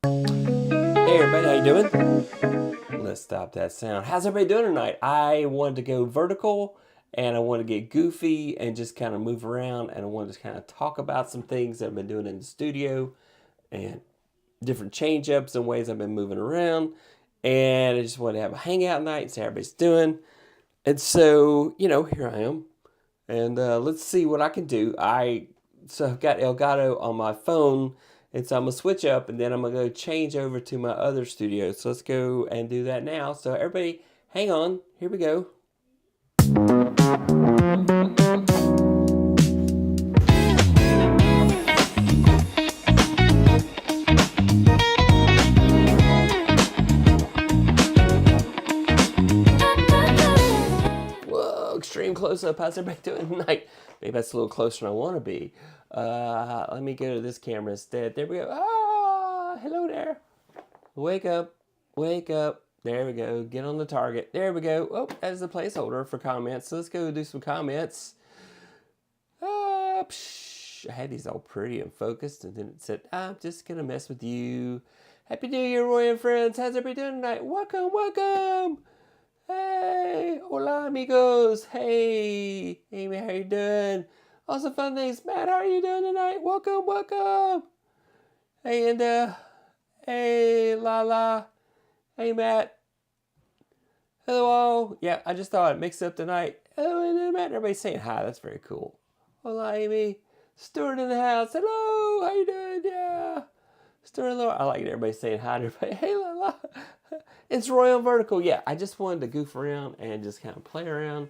Hey everybody, how you doing? Let's stop that sound. How's everybody doing tonight? I wanted to go vertical and I wanted to get goofy and just kind of move around, and I wanted to kind of talk about some things that I've been doing in the studio and different change ups and ways I've been moving around. And I just wanted to have a hangout night and see how everybody's doing. And so, here I am. And let's see what I can do. So I've got Elgato on my phone, and so I'm gonna switch up, and then I'm gonna go change over to my other studio. So let's go and do that now. So everybody, hang on. Here we go. Whoa, extreme close up. How's everybody doing tonight? Maybe that's a little closer than I want to be. Let me go to this camera instead. There we go. Ah, hello there. Wake up. Wake up. There we go. Get on the target. There we go. Oh, that's the placeholder for comments. So let's go do some comments. I had these all pretty and focused, and then it said, I'm just going to mess with you. Happy New Year, Roy and friends. How's everybody doing tonight? Welcome, welcome. Hey, hola, amigos. Hey, Amy, how you doing? Awesome fun things. Matt, how are you doing tonight? Welcome, welcome. Hey, and hey, Lala. Hey, Matt. Hello, all. Yeah, I just thought I'd mix it up tonight. Hello, and Matt. Everybody's saying hi. That's very cool. Hola, Amy. Stuart in the house. Hello. How you doing? Yeah. Stuart and Laura. I like everybody saying hi to everybody. Hey, Lala. It's Roy on Vertical. Yeah, I just wanted to goof around and just kind of play around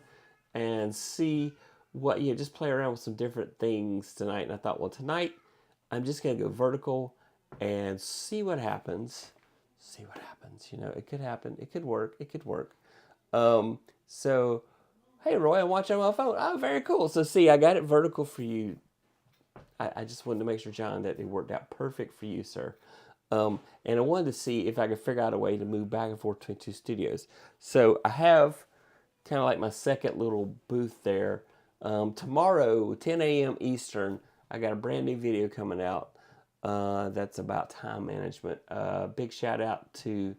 and see what, just play around with some different things tonight. And I thought, well, tonight I'm just going to go vertical and see what happens. See what happens. It could happen. It could work. It could work. So, hey, Roy, I'm watching on my phone. Oh, very cool. So, see, I got it vertical for you. I just wanted to make sure, John, that it worked out perfect for you, sir. And I wanted to see if I could figure out a way to move back and forth between two studios. So I have kind of like my second little booth there. Tomorrow, 10 a.m. Eastern, I got a brand new video coming out that's about time management. Big shout out to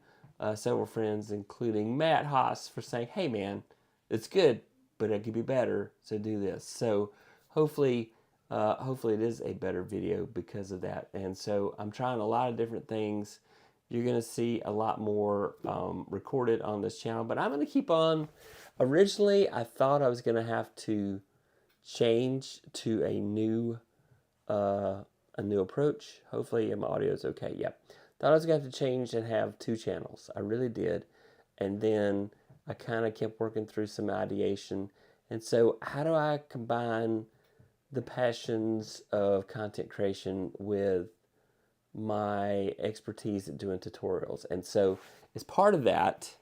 several friends, including Matt Haas, for saying, hey man, it's good, but it could be better, so do this. So hopefully it is a better video because of that. And so I'm trying a lot of different things. You're going to see a lot more recorded on this channel, but I'm going to keep on. Originally, I thought I was going to have to change to a new approach. Hopefully my audio is okay. Yep. Thought I was going to have to change and have two channels. I really did. And then I kind of kept working through some ideation. And so how do I combine the passions of content creation with my expertise at doing tutorials? And so as part of that,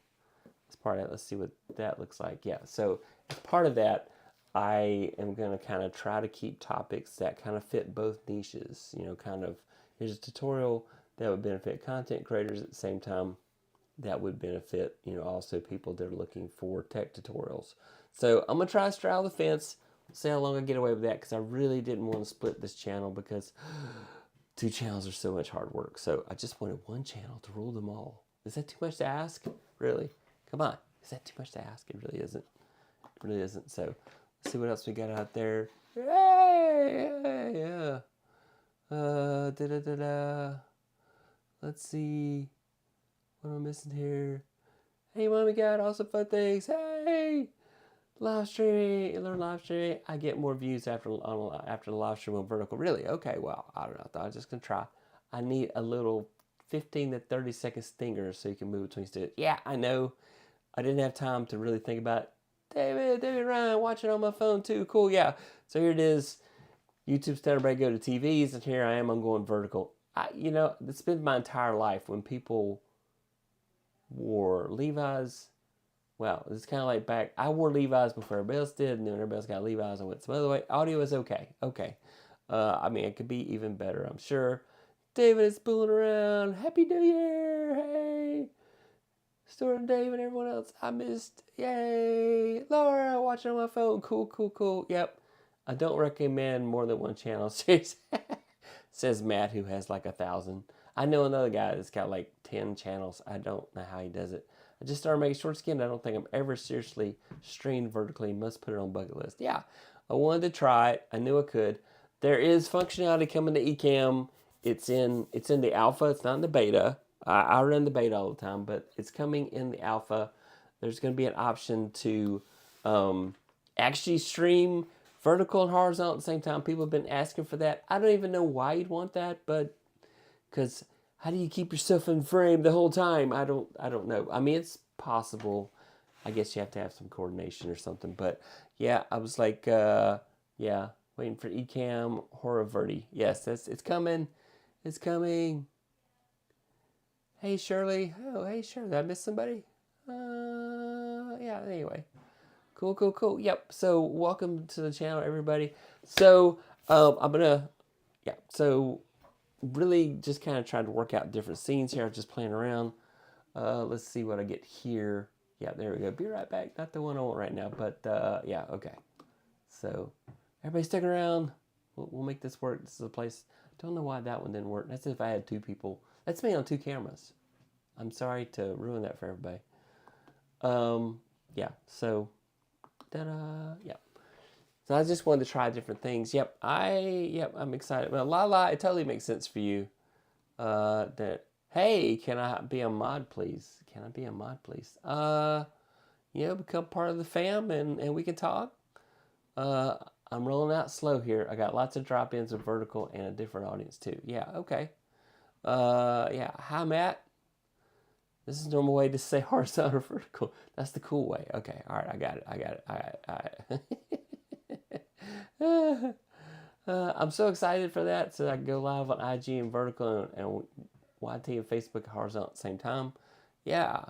let's see what that looks like. Yeah, so as part of that, I am going to kind of try to keep topics that kind of fit both niches. Kind of, here's a tutorial that would benefit content creators at the same time that would benefit, also people that are looking for tech tutorials. So I'm going to try to straddle the fence. See how long I get away with that, because I really didn't want to split this channel because two channels are so much hard work. So I just wanted one channel to rule them all. Is that too much to ask? Really? Come on. Is that too much to ask? It really isn't. It really isn't. So let's see what else we got out there. Hey, yeah. Let's see. What am I missing here? Hey, mommy, got awesome fun things. Hey. Live streaming, learn live streaming. I get more views after the live stream on vertical. Really? Okay, well, I don't know. I thought I was just going to try. I need a little 15 to 30 second stinger so you can move between studios. Yeah, I know. I didn't have time to really think about it. David Ryan, watching on my phone too. Cool, yeah. So here it is. YouTube's telling everybody to go to TVs, and here I am. I'm going vertical. It's been my entire life when people wore Levi's. Well, it's kind of like back. I wore Levi's before everybody else did, and then everybody else got Levi's. I went some other way. Audio is okay. Okay. It could be even better, I'm sure. David is fooling around. Happy New Year. Hey. Stuart and Dave and everyone else I missed. Yay. Laura, watching on my phone. Cool, cool, cool. Yep. I don't recommend more than one channel. Says Matt, who has like 1,000. I know another guy that's got like 10 channels. I don't know how he does it. I just started making short skin. I don't think I'm ever seriously streamed vertically. Must put it on bucket list. Yeah, I wanted to try it. I knew I could. There is functionality coming to Ecamm. It's in the alpha. It's not in the beta. I run the beta all the time, but it's coming in the alpha. There's going to be an option to actually stream vertical and horizontal at the same time. People have been asking for that. I don't even know why you'd want that, but because how do you keep yourself in frame the whole time? I don't know. I mean, it's possible. I guess you have to have some coordination or something. But yeah, I was like, yeah, waiting for Ecamm Horaverti. Yes, it's coming. It's coming. Hey Shirley. Oh, hey Shirley. Did I miss somebody? Yeah. Anyway, cool. Yep. So welcome to the channel, everybody. So I'm gonna, yeah. So really just kind of trying to work out different scenes here. I'm just playing around. Let's see what I get here. Yeah, there we go. Be right back. Not the one I want right now, but yeah, okay. So everybody stick around. We'll make this work. This is a place. Don't know why that one didn't work. That's if I had two people. That's me on two cameras. I'm sorry to ruin that for everybody. Yeah, so ta-da, yeah. So I just wanted to try different things. Yep, I'm excited. Well, Lala, it totally makes sense for you. That, hey, can I be a mod, please? Can I be a mod, please? Become part of the fam and we can talk. I'm rolling out slow here. I got lots of drop-ins of vertical and a different audience too. Yeah, okay. Yeah, hi Matt. This is the normal way to say horizontal or vertical. That's the cool way. Okay, all right, I got it. I'm so excited for that, so I can go live on IG and vertical and YT and Facebook horizontal at the same time. Yeah.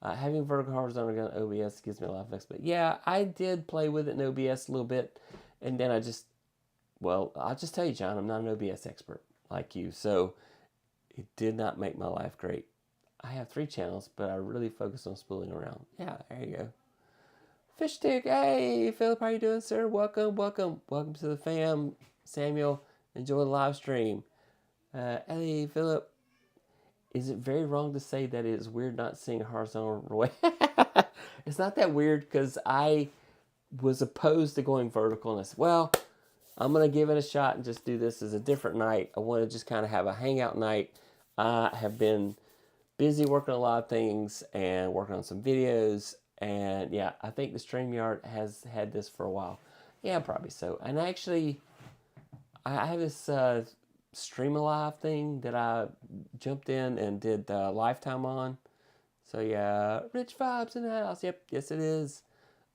Having vertical horizontal on OBS gives me a lot of flexibility. Yeah, I did play with it in OBS a little bit, and then I'll just tell you, John, I'm not an OBS expert like you, so it did not make my life great. I have 3 channels, but I really focus on spooling around. Yeah, there you go. Fish stick, hey, Philip, how you doing, sir? Welcome to the fam. Samuel, enjoy the live stream. Ellie, Philip, is it very wrong to say that it is weird not seeing a horizontal way? It's not that weird because I was opposed to going vertical, and I said, well, I'm going to give it a shot and just do this as a different night. I want to just kind of have a hangout night. I have been busy working on a lot of things and working on some videos. And yeah, I think the StreamYard has had this for a while. Yeah, probably so. And actually, I have this Stream Alive thing that I jumped in and did lifetime on. So yeah, rich vibes in the house. Yep, yes it is.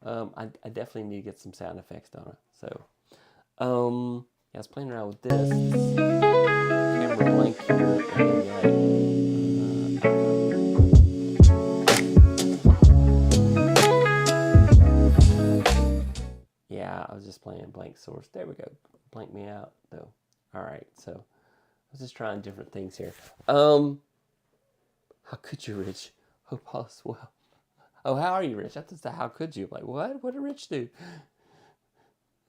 I definitely need to get some sound effects on it. So, yeah, I was playing around with this. Camera blank here. Yeah, I was just playing blank source. There we go. Blank me out though. All right, so I was just trying different things here. How could you, Rich? Hope all is well. Oh, how are you, Rich? That's the how could you? Like, what? What did Rich do?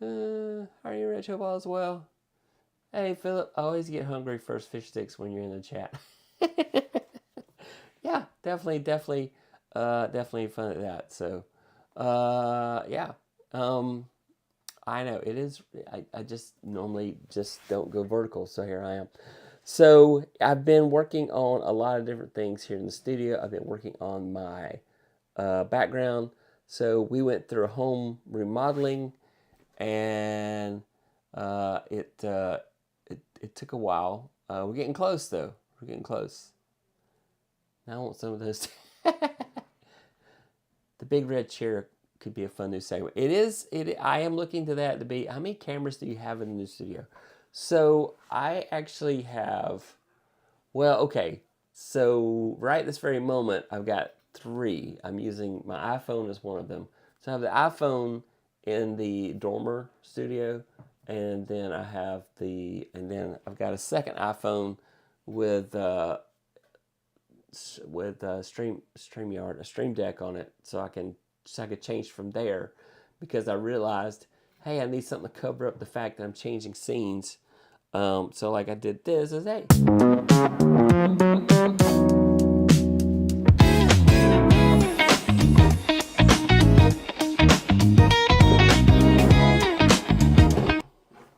How are you, Rich? Hope all is well. Hey, Philip, I always get hungry first fish sticks when you're in the chat. Yeah, definitely fun at that. So, yeah. I know it is. I just normally just don't go vertical. So here I am. So I've been working on a lot of different things here in the studio. I've been working on my background. So we went through a home remodeling, and it took a while. We're getting close though. We're getting close. Now I want some of those. The big red chair could be a fun new segment. It is. I am looking to that to be. How many cameras do you have in the new studio? So I actually have. Well, okay. So right this very moment, I've got 3. I'm using my iPhone as one of them. So I have the iPhone in the dormer studio, and then I've got a second iPhone with StreamYard, a Stream Deck on it, so I could change from there, because I realized, hey, I need something to cover up the fact that I'm changing scenes. So like I did this as a.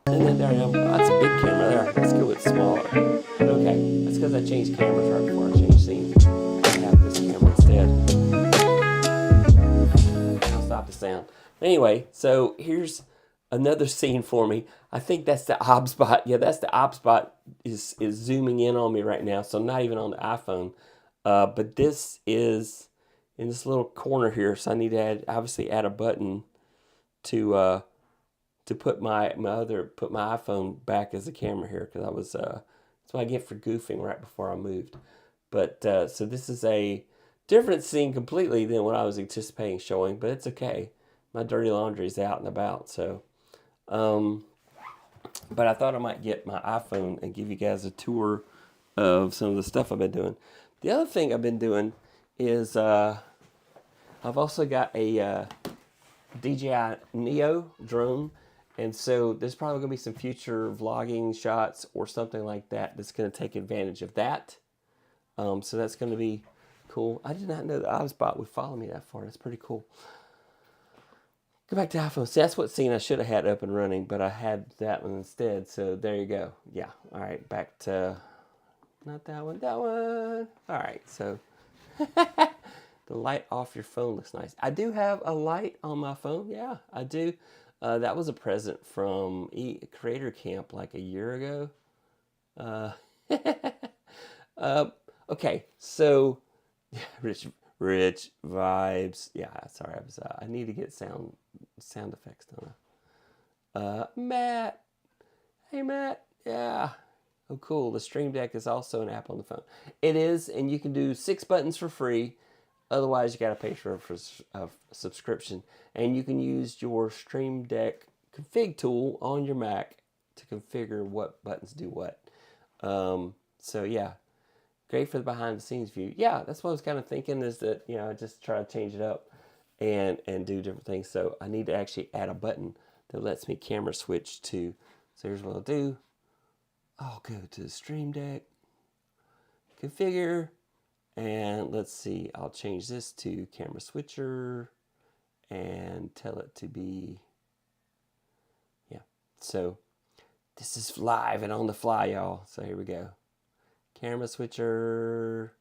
And then there I am. Oh, that's a big camera there. Let's go with smaller. Okay, that's because I changed cameras right before I changed scenes. I have this camera instead. I'll stop the sound. Anyway, so here's another scene for me. I think that's the OBSBot. Yeah, that's the OBSBot is zooming in on me right now. So I'm not even on the iPhone. But this is in this little corner here. So I need to obviously add a button to put my iPhone back as a camera here, because I was that's what I get for goofing right before I moved. But so this is a different scene completely than what I was anticipating showing, but it's okay. My dirty laundry is out and about, so but I thought I might get my iPhone and give you guys a tour of some of the stuff I've been doing. The other thing I've been doing is I've also got a DJI Neo drone. And so there's probably going to be some future vlogging shots or something like that that's going to take advantage of that. So that's going to be cool. I did not know the OBSBot would follow me that far. That's pretty cool. Go back to iPhone. See, that's what scene I should have had up and running, but I had that one instead. So there you go. Yeah. All right. Back to, not that one, that one. All right. So the light off your phone looks nice. I do have a light on my phone. Yeah, I do. That was a present from Creator Camp like a year ago. Okay, so rich vibes. Yeah, sorry, I need to get sound effects, don't I? Matt, hey Matt, yeah. Oh, cool. The Stream Deck is also an app on the phone. It is, and you can do 6 buttons for free. Otherwise, you got to pay for a subscription. And you can use your Stream Deck config tool on your Mac to configure what buttons do what. So, yeah, great for the behind-the-scenes view. Yeah, that's what I was kind of thinking, is that, you know, just try to change it up and do different things. So I need to actually add a button that lets me camera switch to. So here's what I'll do. I'll go to the Stream Deck, configure. And let's see, I'll change this to camera switcher and tell it to be, yeah. So this is live and on the fly, y'all. So here we go. Camera switcher.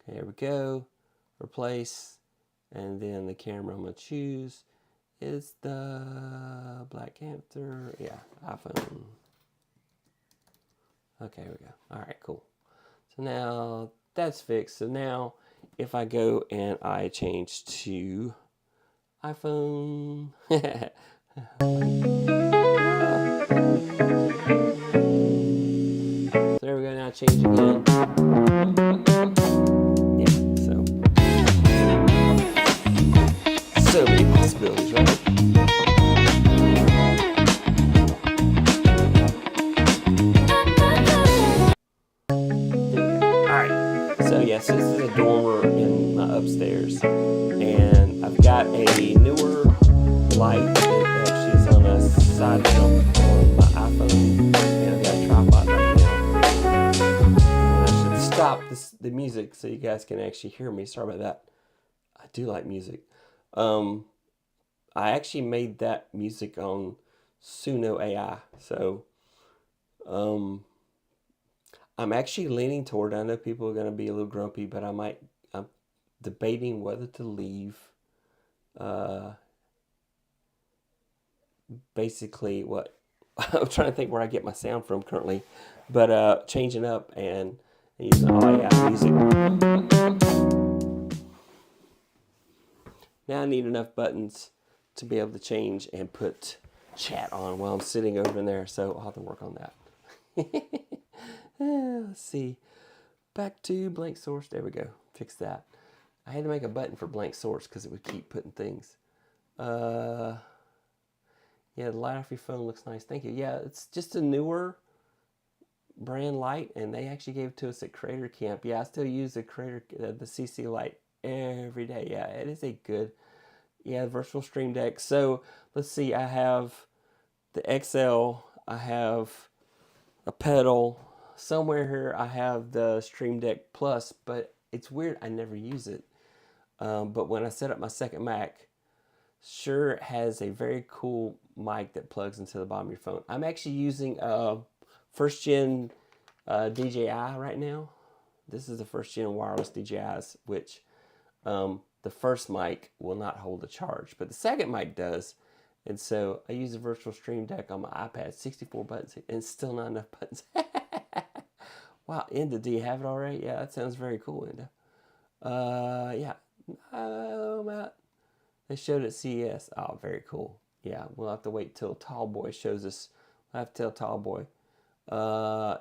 Okay, here we go. Replace. And then the camera I'm going to choose is the Black Panther. Yeah, iPhone. Okay, here we go. All right, cool. So now that's fixed. So now if I go and I change to iPhone. So there we go. Now change again. Yeah, so many possibilities, right? Yes, this is a dormer in my upstairs, and I've got a newer light that actually is on a side jump on my iPhone, and I've got a tripod right now. And I should stop the music so you guys can actually hear me. Sorry about that. I do like music. I actually made that music on Suno AI, so I'm actually leaning toward, I know people are going to be a little grumpy, but I'm debating whether to leave basically what, I'm trying to think where I get my sound from currently, but changing up and using all AI music. Now I need enough buttons to be able to change and put chat on while I'm sitting over in there, so I'll have to work on that. Let's see. Back to blank source. There we go. Fix that. I had to make a button for blank source because it would keep putting things. Yeah, the light off your phone looks nice. Thank you. Yeah, it's just a newer brand light, and they actually gave it to us at Creator Camp. Yeah, I still use the CC light every day. Yeah, it is a good, yeah, virtual Stream Deck. So let's see. I have the XL. I have a pedal. Somewhere here I have the Stream Deck Plus, but it's weird, I never use it. But when I set up my second Mac, Shure has a very cool mic that plugs into the bottom of your phone. I'm actually using first gen DJI right now. This is the first gen wireless DJIs, which the first mic will not hold a charge, but the second mic does. And so I use the virtual Stream Deck on my iPad, 64 buttons, and still not enough buttons. Wow, Inda, do you have it already? Yeah, that sounds very cool, Inda. Yeah. Oh, Matt. They showed at CES. Oh, very cool. Yeah, we'll have to wait till Tallboy shows us. We'll have to tell Tallboy.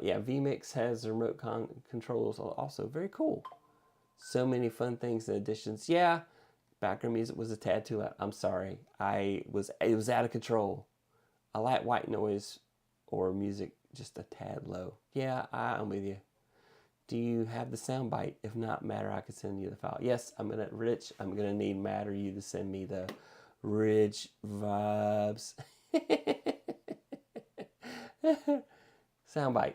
Yeah, vMix has remote controls also. Very cool. So many fun things and additions. Yeah, background music was a tad too loud. I'm sorry. It was out of control. I like white noise or music just a tad low. Yeah, I'm with you. Do you have the soundbite? If not, Matt or I can send you the file. Yes, I'm gonna need Matt or you to send me the Ridge vibes. Soundbite.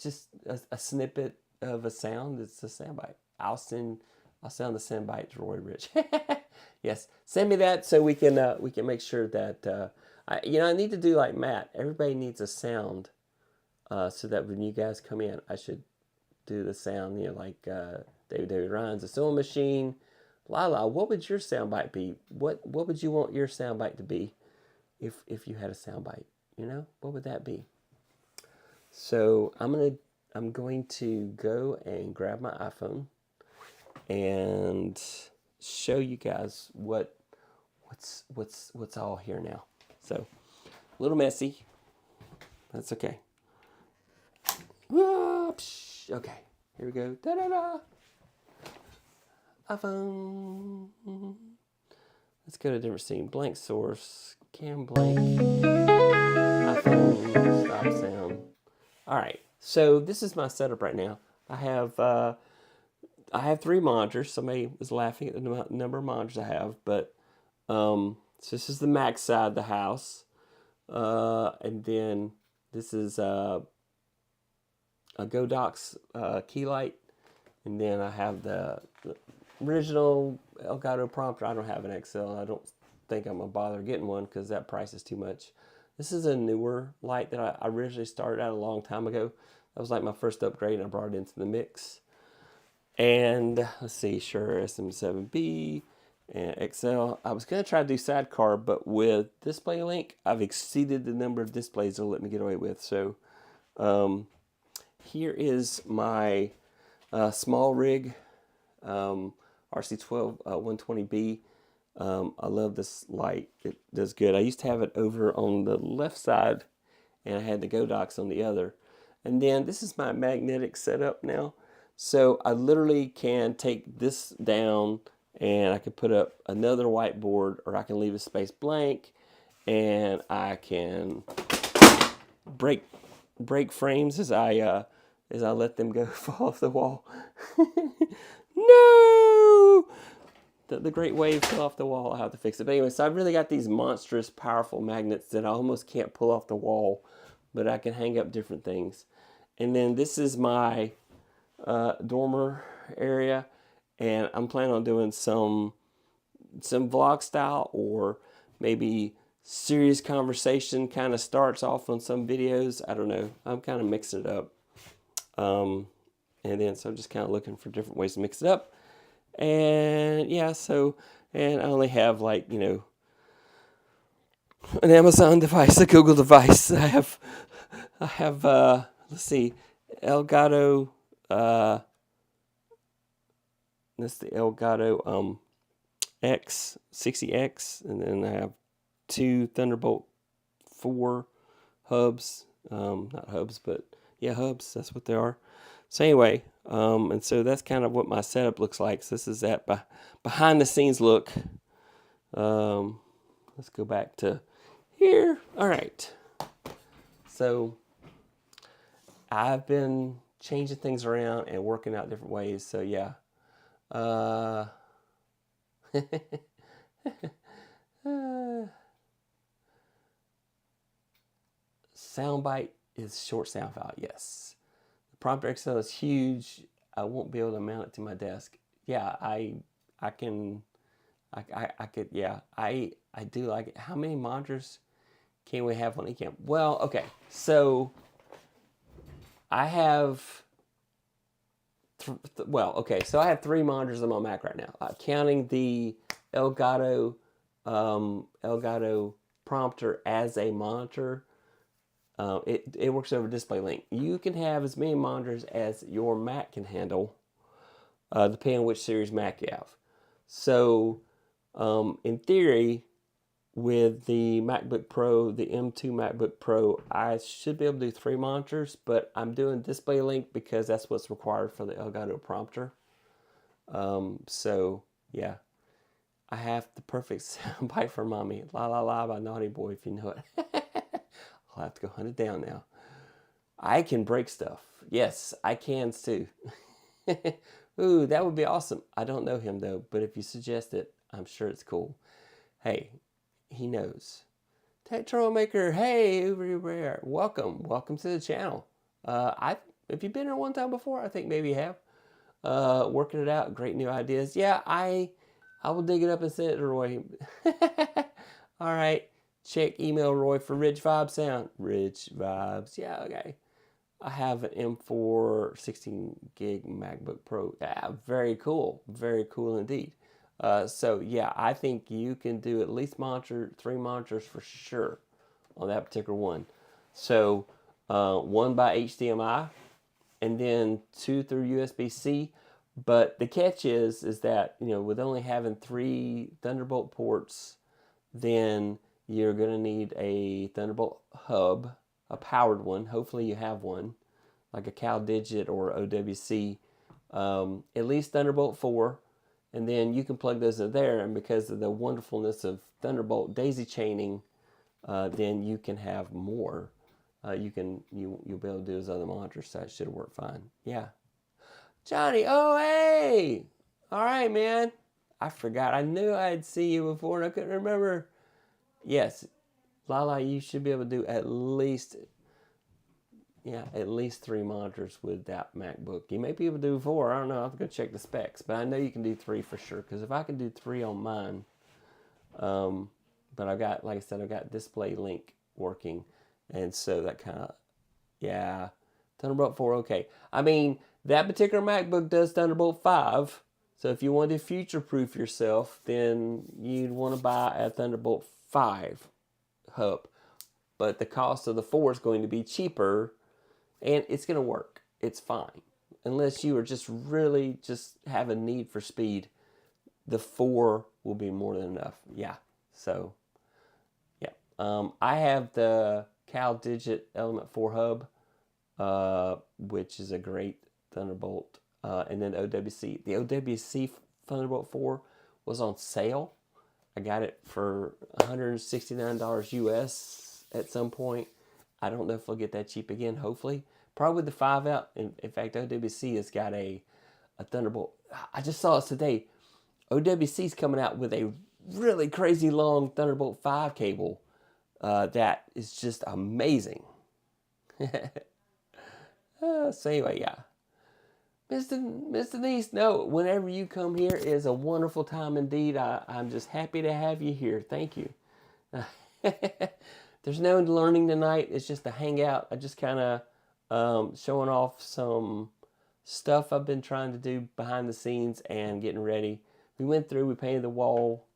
Just a snippet of a sound. It's a soundbite. I'll send the soundbite to Roy Rich. Yes, send me that so we can make sure that I need to do like Matt. Everybody needs a sound, so that when you guys come in, I should do the sound. Like David Ryan's a sewing machine. Lala, what would your soundbite be? What would you want your soundbite to be if you had a soundbite? What would that be? So I'm going to go and grab my iPhone and show you guys what's all here now. So a little messy. That's okay. Okay, here we go. Da-da-da. iPhone. Let's go to a different scene. Blank source. Cam blank. iPhone. Stop sound. All right. So this is my setup right now. I have 3 monitors. Somebody was laughing at the number of monitors I have, but so this is the Mac side of the house, and then this is a Godox key light, and then I have the original Elgato Prompter. I don't have an XL. I don't think I'm gonna bother getting one because that price is too much. This is a newer light that I originally started out a long time ago. That was like my first upgrade, and I brought it into the mix. And let's see, Shure SM7B and XL. I was gonna try to do sidecar, but with DisplayLink, I've exceeded the number of displays they'll let me get away with. So here is my small rig, RC12 120B. I love this light. It does good. I used to have it over on the left side, and I had the Godox on the other. And then this is my magnetic setup now. So I literally can take this down, and I can put up another whiteboard, or I can leave a space blank, and I can break frames as I let them go fall off the wall. No! The great wave fell off the wall. I'll have to fix it. But anyway, so I've really got these monstrous, powerful magnets that I almost can't pull off the wall, but I can hang up different things. And then this is my dormer area, and I'm planning on doing some vlog style, or maybe serious conversation kind of starts off on some videos. I don't know. I'm kind of mixing it up. And then so I'm just kind of looking for different ways to mix it up. And yeah, and I only have like, an Amazon device, a Google device. I have let's see, Elgato, that's the Elgato X 60X, and then I have 2 Thunderbolt 4 hubs, not hubs, but yeah, hubs, that's what they are. So anyway, and so that's kind of what my setup looks like. So this is that behind the scenes look. Let's go back to here. All right. So I've been changing things around and working out different ways. So yeah. Soundbite is short sound file. Yes. The Prompter XL is huge. I won't be able to mount it to my desk. Yeah, I could, yeah, I do like it. How many monitors can we have on Ecamm? Well, okay, so I have, so I have 3 monitors on my Mac right now, counting the Elgato Prompter as a monitor. It works over DisplayLink. You can have as many monitors as your Mac can handle, depending on which series Mac you have. So, in theory, with the MacBook Pro, the M2 MacBook Pro, I should be able to do 3 monitors, but I'm doing DisplayLink because that's what's required for the Elgato Prompter. So, yeah. I have the perfect soundbite for Mommy. La La La by Naughty Boy, if you know it. I'll have to go hunt it down now. I can break stuff. Yes, I can too. Ooh, that would be awesome. I don't know him though, but if you suggest it, I'm sure it's cool. Hey, he knows. Troublemaker, hey, everywhere. Welcome to the channel. If you've been here one time before, I think maybe you have. Working it out, great new ideas. Yeah, I will dig it up and send it to Roy. All right, check email Roy for Rich Vibes sound. Rich Vibes, yeah, okay. I have an M4 16 gig MacBook Pro. Yeah, very cool indeed. So yeah, I think you can do at least 3 monitors for sure on that particular one. So 1 by HDMI, and then 2 through USB-C. But the catch is that, you know, with only having 3 Thunderbolt ports, then you're going to need a Thunderbolt hub, a powered one. Hopefully you have one, like a CalDigit or OWC, at least Thunderbolt 4, and then you can plug those in there, and because of the wonderfulness of Thunderbolt daisy chaining, then you can have more. You'll be able to do those other monitors, so that should work fine. Yeah. Johnny, oh hey! All right, man. I forgot. I knew I'd see you before and I couldn't remember. Yes, Lala, you should be able to do at least 3 monitors with that MacBook. You may be able to do 4. I don't know. I have to go check the specs, but I know you can do 3 for sure. Because if I can do 3 on mine, but I've got, like I said, I've got DisplayLink working, and so that kind of, yeah, Thunderbolt 4, okay. I mean, that particular MacBook does Thunderbolt 5, so if you want to future-proof yourself, then you'd want to buy a Thunderbolt 5 hub. But the cost of the 4 is going to be cheaper, and it's going to work. It's fine. Unless you are just really have a need for speed, the 4 will be more than enough. Yeah, so, yeah. I have the CalDigit Element 4 hub, which is a great Thunderbolt, and then OWC. The OWC Thunderbolt 4 was on sale. I got it for $169 US at some point. I don't know if I'll get that cheap again, hopefully. Probably with the 5 out. In fact, OWC has got a Thunderbolt. I just saw it today. OWC's coming out with a really crazy long Thunderbolt 5 cable that is just amazing. So anyway, yeah. Mr. Denise, no, whenever you come here is a wonderful time indeed. I'm just happy to have you here. Thank you. There's no learning tonight. It's just a hangout. I just kind of showing off some stuff I've been trying to do behind the scenes and getting ready. We painted the wall,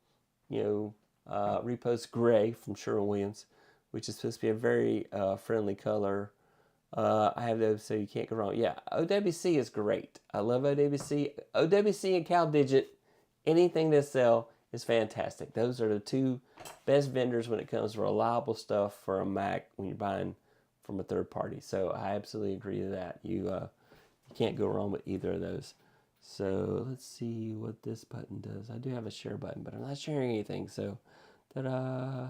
repost gray from Sherwin-Williams, which is supposed to be a very friendly color. I have those, so you can't go wrong. Yeah, OWC is great. I love OWC. OWC and CalDigit, anything they sell is fantastic. Those are the 2 best vendors when it comes to reliable stuff for a Mac when you're buying from a third party. So I absolutely agree with that. You can't go wrong with either of those. So let's see what this button does. I do have a share button, but I'm not sharing anything. So, ta-da!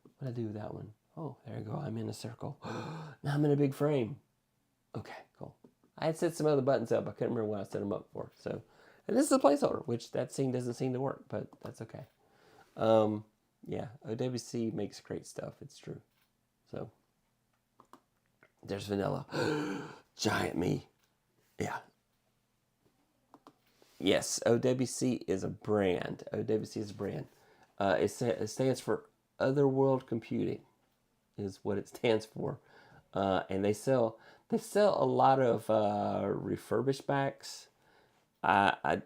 What do I do with that one? Oh, there you go. I'm in a circle. Now I'm in a big frame. Okay, cool. I had set some other buttons up. I couldn't remember what I set them up for. So, and this is a placeholder, which that scene doesn't seem to work, but that's okay. Yeah, OWC makes great stuff. It's true. So, There's vanilla. Giant me. Yeah. Yes, OWC is a brand. OWC is a brand. It stands for Otherworld Computing, is what it stands for. And they sell a lot of refurbished Macs. I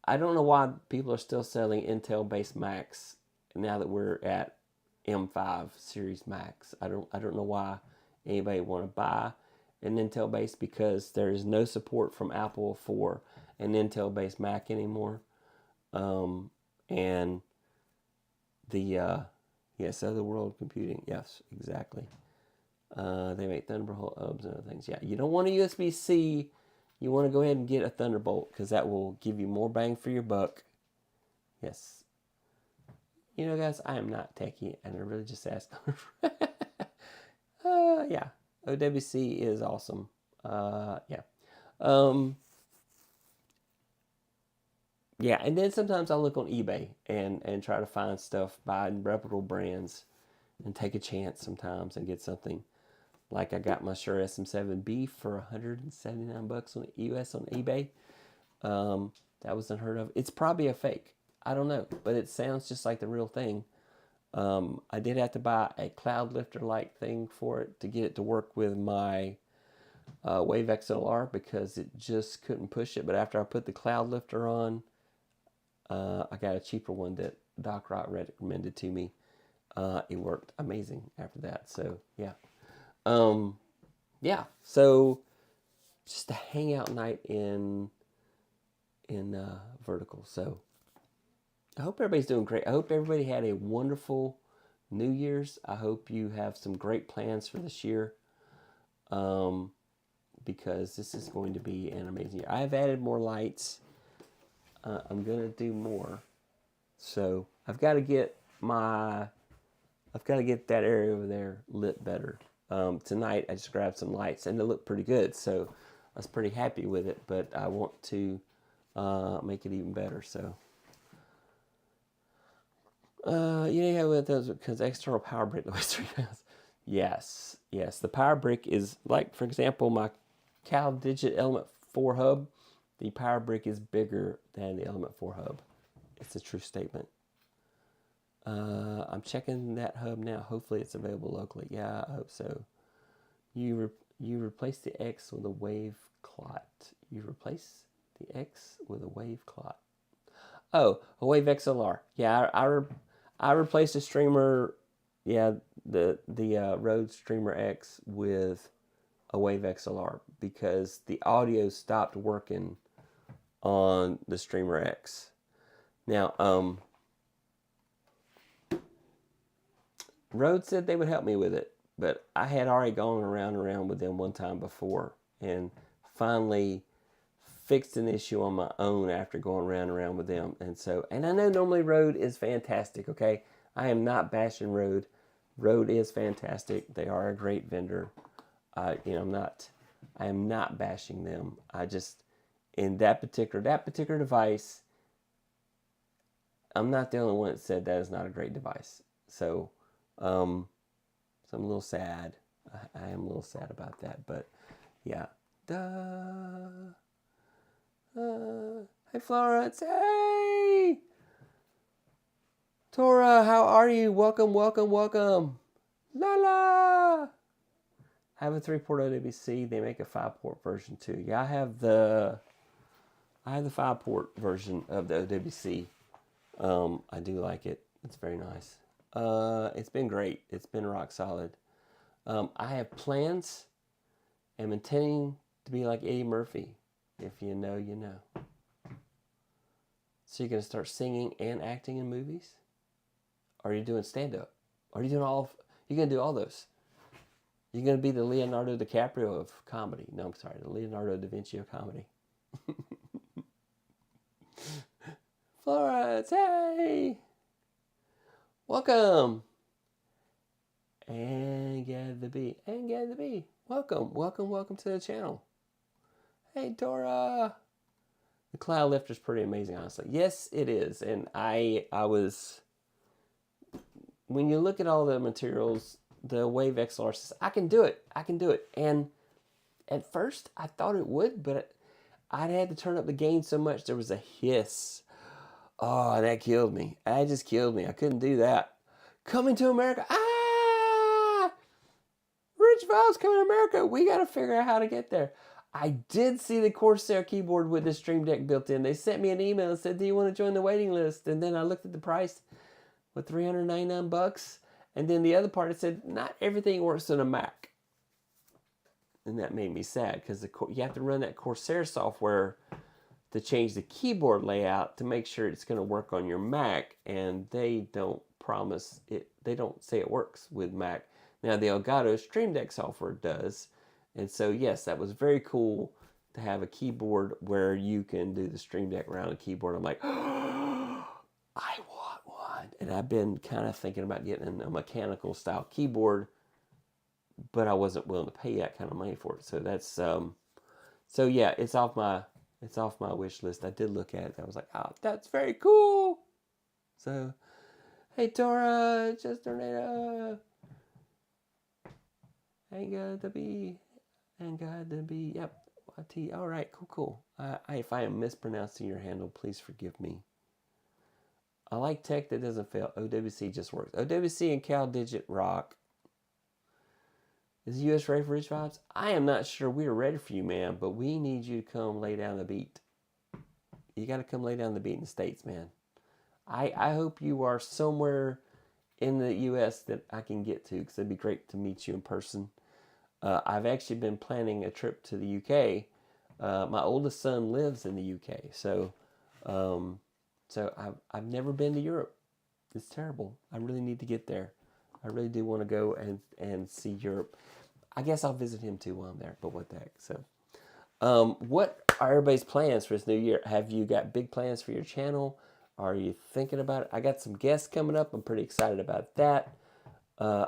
don't know why people are still selling Intel-based Macs now that we're at M5 series Macs. I don't know why anybody want to buy an Intel-based, because there is no support from Apple for an Intel-based Mac anymore. And the yes, Otherworld Computing. Yes, exactly. They make Thunderbolt hubs and other things. Yeah, you don't want a USB-C. You want to go ahead and get a Thunderbolt, because that will give you more bang for your buck. Yes. You know, guys, I am not techie, and I really just asked. Yeah, OWC is awesome. Yeah. Yeah, and then sometimes I'll look on eBay and try to find stuff by reputable brands and take a chance sometimes and get something. Like I got my Shure SM7B for 179 bucks on US on eBay. That was unheard of. It's probably a fake. I don't know, but it sounds just like the real thing. I did have to buy a Cloudlifter-like thing for it to get it to work with my Wave XLR, because it just couldn't push it. But after I put the Cloudlifter on, I got a cheaper one that Doc Rock recommended to me. It worked amazing after that. So yeah. Yeah, so just a hangout night in vertical. So I hope everybody's doing great. I hope everybody had a wonderful New Year's. I hope you have some great plans for this year, because this is going to be an amazing year. I've added more lights. I'm gonna do more. So I've got to get that area over there lit better. Tonight I just grabbed some lights and they look pretty good, so I was pretty happy with it, but I want to make it even better. So you know how with those, because external power brick weighs 3 pounds. Yes, the power brick is, like, for example, my CalDigit Element 4 hub. The power brick is bigger than the Element 4 hub. It's a true statement. I'm checking that hub now. Hopefully it's available locally. Yeah, I hope so. You replace the X with a wave clot. You replace the X with a wave clot. Oh, a Wave XLR. Yeah, I replaced a streamer. Yeah, the Rode Streamer X with a Wave XLR, because the audio stopped working on the Streamer X. Now, Rode said they would help me with it, but I had already gone around with them one time before and finally fixed an issue on my own after going around with them. And I know normally Rode is fantastic, okay? I am not bashing Rode. Rode is fantastic. They are a great vendor. I am not bashing them. I just, in that particular device, I'm not the only one that said that is not a great device. So I'm a little sad. I am a little sad about that, but yeah. Hey Florence, hey! Tora, how are you? Welcome. La la! I have a 3-port OWC. They make a 5-port version too. Yeah, I have the 5-port version of the OWC. I do like it. It's very nice. It's been great. It's been rock solid. I have plans. I'm intending to be like Eddie Murphy. If you know, you know. So you're going to start singing and acting in movies? Or are you doing stand-up? Are you doing you're going to do all those? You're going to be the Leonardo DiCaprio of comedy. No, I'm sorry, the Leonardo da Vinci of comedy. Florence, hey! Welcome! And get the B. Welcome to the channel. Hey, Dora! The Cloudlifter is pretty amazing, honestly. Yes, it is. And I was... When you look at all the materials the Wave XLR says, I can do it. I can do it. And at first, I thought it would, but I'd had to turn up the gain so much there was a hiss. Oh, that killed me. That just killed me. I couldn't do that. Coming to America. Ah! Rich Valve's coming to America. We got to figure out how to get there. I did see the Corsair keyboard with the Stream Deck built in. They sent me an email and said, do you want to join the waiting list? And then I looked at the price with $399. And then the other part, it said, not everything works on a Mac. And that made me sad because you have to run that Corsair software to change the keyboard layout to make sure it's going to work on your Mac. And they don't promise it. They don't say it works with Mac. Now, the Elgato Stream Deck software does. And so, yes, that was very cool to have a keyboard where you can do the Stream Deck around a keyboard. I'm like, oh, I want one. And I've been kind of thinking about getting a mechanical style keyboard, but I wasn't willing to pay that kind of money for it. So that's, so yeah, it's off my wish list. I did look at it. I was like, oh, that's very cool. So, hey, Tora, just Tornado. Ain't got to be, yep, YT. All right, cool. If I am mispronouncing your handle, please forgive me. I like tech that doesn't fail. OWC just works. OWC and CalDigit rock. Is the US ready for Rich Vibes? I am not sure we are ready for you, man, but we need you to come lay down the beat. You got to come lay down the beat in the States, man. I hope you are somewhere in the US that I can get to, because it'd be great to meet you in person. I've actually been planning a trip to the UK. My oldest son lives in the UK, so I've never been to Europe. It's terrible. I really need to get there. I really do want to go and see Europe. I guess I'll visit him too while I'm there, but what the heck. So, what are everybody's plans for this new year? Have you got big plans for your channel? Are you thinking about it? I got some guests coming up. I'm pretty excited about that. I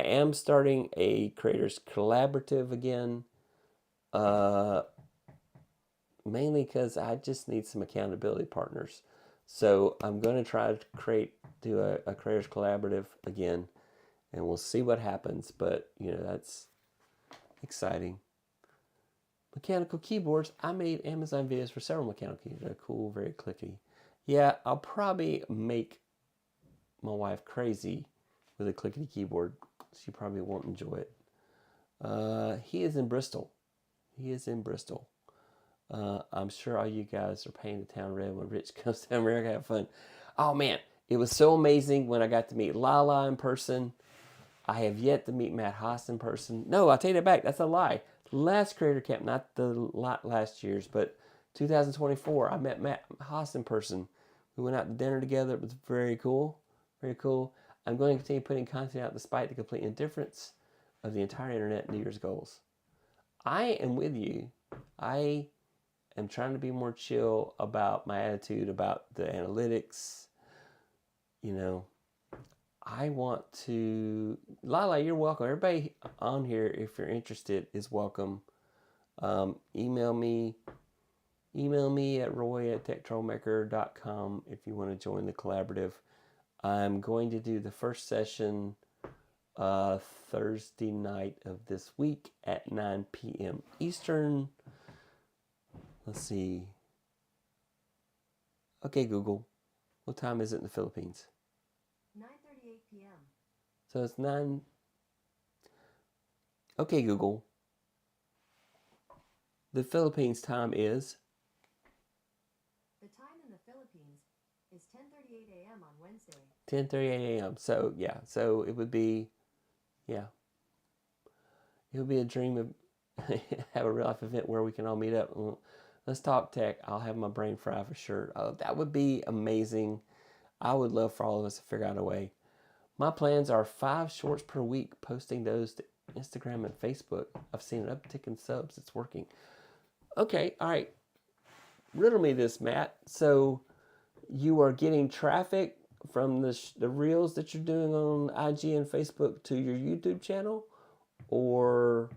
am starting a creators collaborative again. Mainly because I just need some accountability partners. So I'm going to try to do a creators collaborative again, and we'll see what happens. But, you know, that's exciting. Mechanical keyboards. I made Amazon videos for several mechanical keyboards. They're cool, very clicky. Yeah, I'll probably make my wife crazy with a clickety keyboard. She probably won't enjoy it. He is in Bristol. I'm sure all you guys are paying the town red when Rich comes to America. Have fun. Oh man, it was so amazing when I got to meet Lala in person. I have yet to meet Matt Haas in person. No, I'll take that back. That's a lie. Last Creator Camp, not the last year's, but 2024, I met Matt Haas in person. We went out to dinner together. It was very cool. Very cool. I'm going to continue putting content out despite the complete indifference of the entire internet New Year's goals. I am with you. I am trying to be more chill about my attitude about the analytics. You know, I want to... Lala, you're welcome. Everybody on here, if you're interested, is welcome. Email me at roy@techtroublemaker.com if you want to join the collaborative. I'm going to do the first session Thursday night of this week at 9 p.m. Eastern. Let's see. Okay, Google. What time is it in the Philippines? 9:38 p.m. So it's 9. Okay, Google. The Philippines time is? The time in the Philippines is 10:38 a.m. on Wednesday. 10:38 a.m. So, yeah. So it would be, yeah. It would be a dream of have a real life event where we can all meet up. Let's talk tech. I'll have my brain fry for sure. That would be amazing. I would love for all of us to figure out a way. My plans are 5 shorts per week, posting those to Instagram and Facebook. I've seen an uptick in subs. It's working. Okay, all right. Riddle me this, Matt. So you are getting traffic from the reels that you're doing on IG and Facebook to your YouTube channel? Or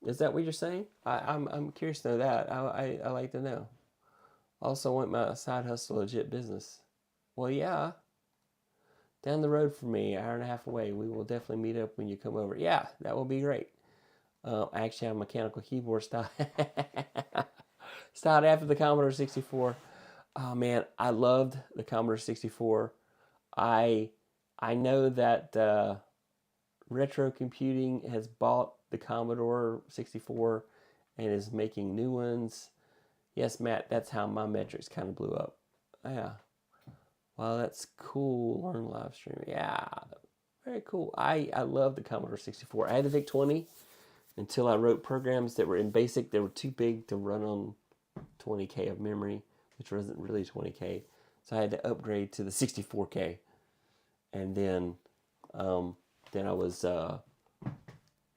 is that what you're saying? I'm curious to know that. I like to know. Also want my side hustle legit business. Well, yeah. down the road from me, an hour and a half away. We will definitely meet up when you come over. Yeah, that will be great. I actually have a mechanical keyboard style styled after the Commodore 64. Oh man, I loved the Commodore 64. I know that Retro Computing has bought the Commodore 64 and is making new ones. Yes, Matt, that's how my metrics kind of blew up. Yeah. Wow, that's cool. Learn live stream. Yeah, very cool. I love the Commodore 64. I had the VIC-20 until I wrote programs that were in BASIC. They were too big to run on 20K of memory, which wasn't really 20K. So I had to upgrade to the 64K. And then I was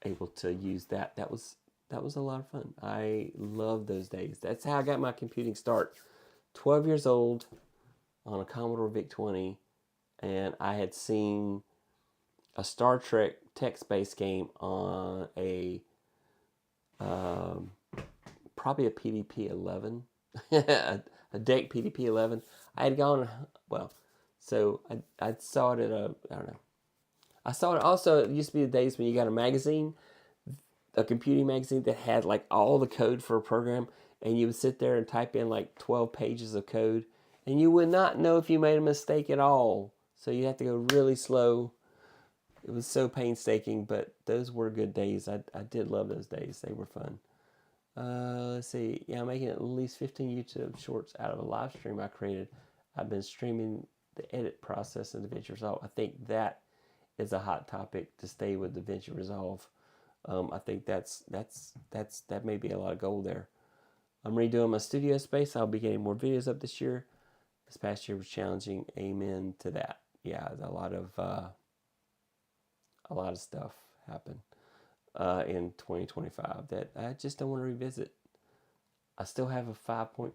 able to use that. That was a lot of fun. I love those days. That's how I got my computing start. 12 years old on a Commodore VIC-20, and I had seen a Star Trek text-based game on a probably a PDP-11, a DEC PDP-11. I had gone, well, so I saw it at a, I don't know. I saw it also, it used to be the days when you got a magazine, a computing magazine that had like all the code for a program, and you would sit there and type in like 12 pages of code, and you would not know if you made a mistake at all. So you have to go really slow. It was so painstaking, but those were good days. I did love those days. They were fun. Let's see. Yeah, I'm making at least 15 YouTube shorts out of a live stream I created. I've been streaming the edit process and DaVinci Resolve. I think that is a hot topic to stay with DaVinci Resolve. I think that may be a lot of gold there. I'm redoing my studio space. I'll be getting more videos up this year. This past year was challenging. Amen to that. Yeah, a lot of stuff happened in 2025 that I just don't want to revisit. I still have a 5.25,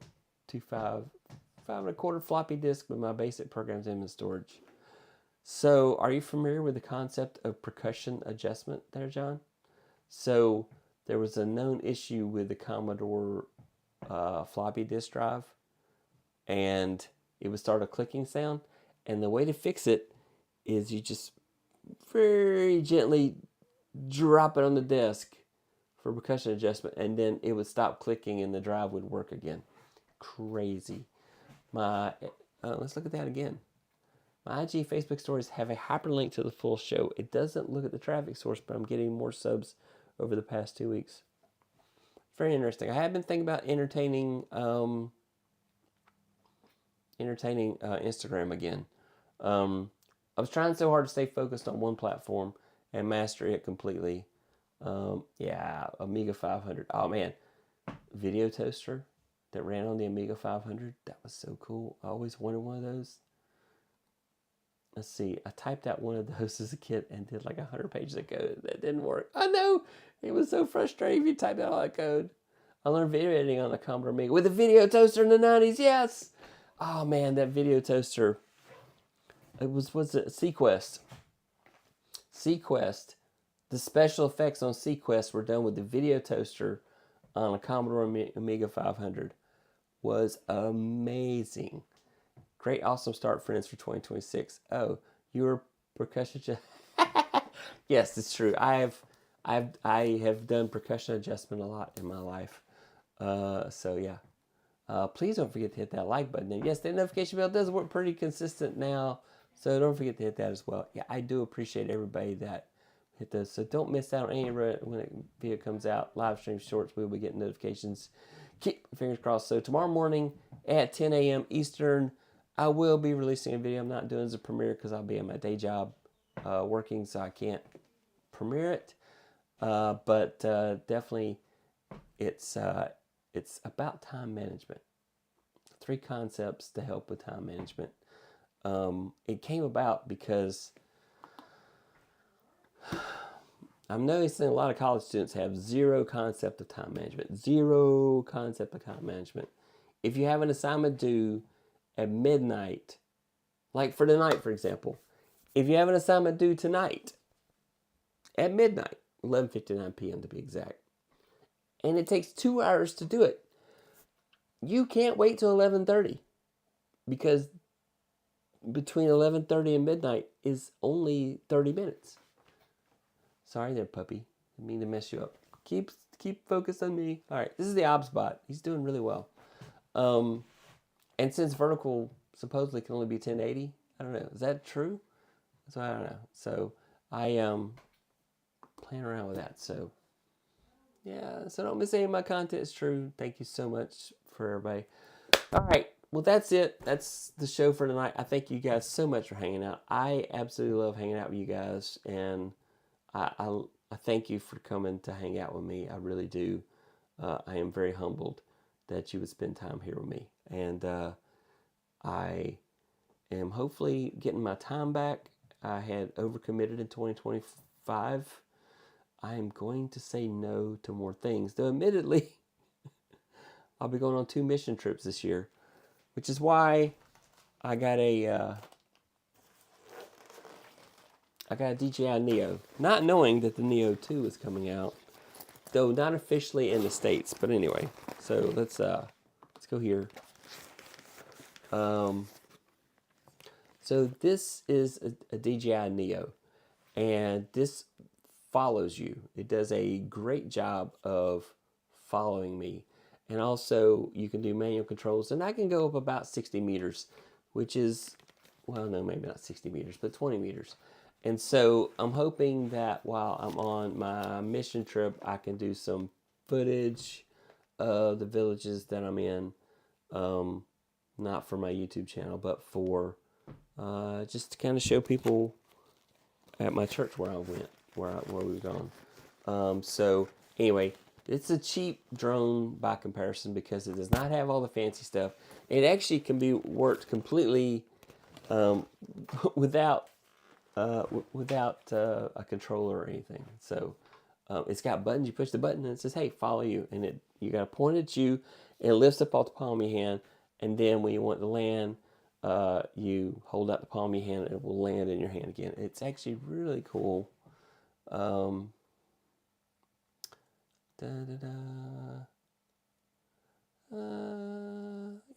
5.25 floppy disk with my basic programs in storage. So, are you familiar with the concept of percussion adjustment there, John? So, there was a known issue with the Commodore floppy disk drive, and it would start a clicking sound. And the way to fix it is you just very gently drop it on the disk for percussion adjustment, and then it would stop clicking and the drive would work again. Crazy. Let's look at that again. My IG Facebook stories have a hyperlink to the full show. It doesn't look at the traffic source, but I'm getting more subs over the past 2 weeks. Very interesting. I have been thinking about entertaining Instagram again. I was trying so hard to stay focused on one platform and master it completely. Yeah, Amiga 500. Oh man, video toaster that ran on the Amiga 500. That was so cool. I always wanted one of those. Let's see. I typed out one of those as a kid and did like 100 pages of code. That didn't work. I know. It was so frustrating if you typed out all that code. I learned video editing on the Commodore Amiga with a video toaster in the 90s. Yes. Oh man, that video toaster. It was it Sequest? Sequest. The special effects on Sequest were done with the video toaster on a Commodore Amiga 500. Was amazing. Great, awesome start, friends, for 2026. Oh, you're percussion. Yes, it's true. I have done percussion adjustment a lot in my life. So yeah. Please don't forget to hit that like button. And yes, the notification bell does work pretty consistent now. So don't forget to hit that as well. Yeah, I do appreciate everybody that hit those. So don't miss out on any when a video comes out. Live stream shorts, we'll be getting notifications. Keep your fingers crossed. So tomorrow morning at 10 a.m. Eastern, I will be releasing a video. I'm not doing it as a premiere because I'll be at my day job working, so I can't premiere it. But definitely, it's about time management. 3 concepts to help with time management. It came about because I'm noticing a lot of college students have zero concept of time management. Zero concept of time management. If you have an assignment due at midnight, like for tonight, for example, if you have an assignment due tonight at midnight, 11:59 p.m. to be exact, and it takes 2 hours to do it, you can't wait till 11:30 because between 11:30 and midnight is only 30 minutes. Sorry there, puppy. Didn't mean to mess you up. Keep focused on me. All right, this is the OBSBot. He's doing really well. And since vertical supposedly can only be 1080, I don't know. Is that true? So I don't know. So I am playing around with that. So yeah, so don't miss any of my content. It's true. Thank you so much for everybody. All right. Well, that's it. That's the show for tonight. I thank you guys so much for hanging out. I absolutely love hanging out with you guys, and I thank you for coming to hang out with me. I really do. I am very humbled that you would spend time here with me, and I am hopefully getting my time back. I had overcommitted in 2025. I am going to say no to more things, though admittedly, I'll be going on 2 mission trips this year, which is why I got a DJI Neo, not knowing that the Neo 2 is coming out, though not officially in the States. But anyway, so let's go here. So this is a DJI Neo, and this follows you. It does a great job of following me. And also you can do manual controls, and I can go up about 60 meters, which is, well, no, maybe not 60 meters, but 20 meters. And so I'm hoping that while I'm on my mission trip, I can do some footage of the villages that I'm in, not for my YouTube channel, but for just to kind of show people at my church where I went, where we've gone. So anyway, it's a cheap drone by comparison because it does not have all the fancy stuff. It actually can be worked completely without a controller or anything. So it's got buttons. You push the button and it says, "Hey, follow you," and you got to point at you, and it lifts up off the palm of your hand. And then when you want to land, you hold out the palm of your hand, and it will land in your hand again. It's actually really cool.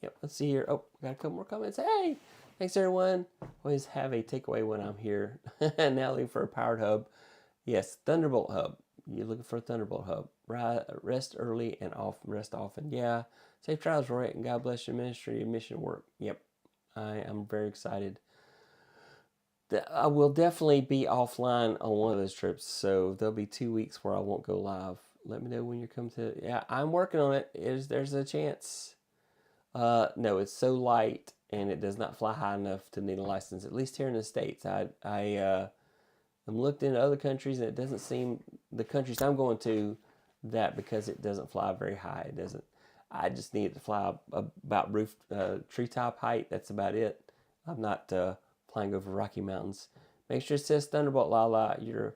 Yep, let's see here. Oh, got a couple more comments. Hey, thanks everyone. Always have a takeaway when I'm here. Now looking for a powered hub. Yes, Thunderbolt hub. You're looking for a Thunderbolt hub. Rest early and rest often. Yeah. Safe travels, Roy, and God bless your ministry and mission work. Yep. I am very excited. I will definitely be offline on one of those trips, so there'll be 2 weeks where I won't go live. Let me know when you're coming to. Yeah, I'm working on it. There's a chance. No, it's so light and it does not fly high enough to need a license. At least here in the States, I'm looked into other countries, and it doesn't seem the countries I'm going to that because it doesn't fly very high. It doesn't. I just need it to fly about treetop height. That's about it. I'm not flying over Rocky Mountains. Make sure it says Thunderbolt, Lala. Your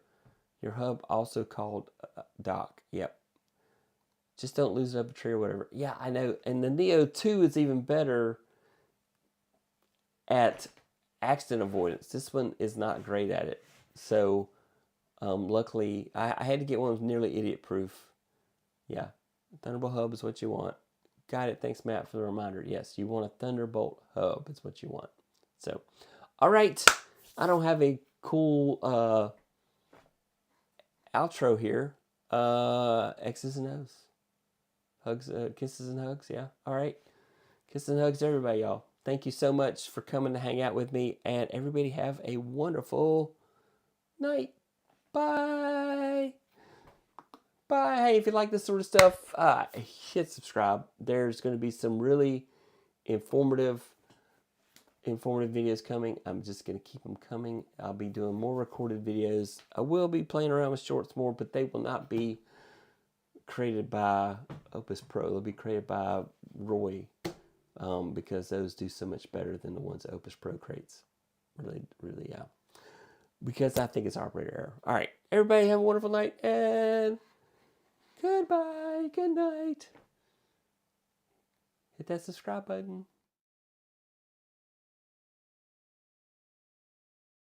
hub also called dock. Yep. Just don't lose it up a tree or whatever. Yeah, I know. And the Neo 2 is even better at accident avoidance. This one is not great at it. So luckily, I had to get one that was nearly idiot proof. Yeah. Thunderbolt hub is what you want. Got it. Thanks, Matt, for the reminder. Yes, you want a Thunderbolt hub. It's what you want. So, all right. I don't have a cool outro here. X's and O's. Hugs, kisses and hugs. Yeah. All right. Kisses and hugs to everybody, y'all. Thank you so much for coming to hang out with me. And everybody have a wonderful night. Bye. Bye. Hey, if you like this sort of stuff, hit subscribe. There's going to be some really informative videos coming. I'm just going to keep them coming. I'll be doing more recorded videos. I will be playing around with shorts more, but they will not be created by Opus Pro. They'll be created by Roy, because those do so much better than the ones that Opus Pro creates. Really, really, yeah. Because I think it's operator error. All right. Everybody have a wonderful night, and goodbye. Good night. Hit that subscribe button.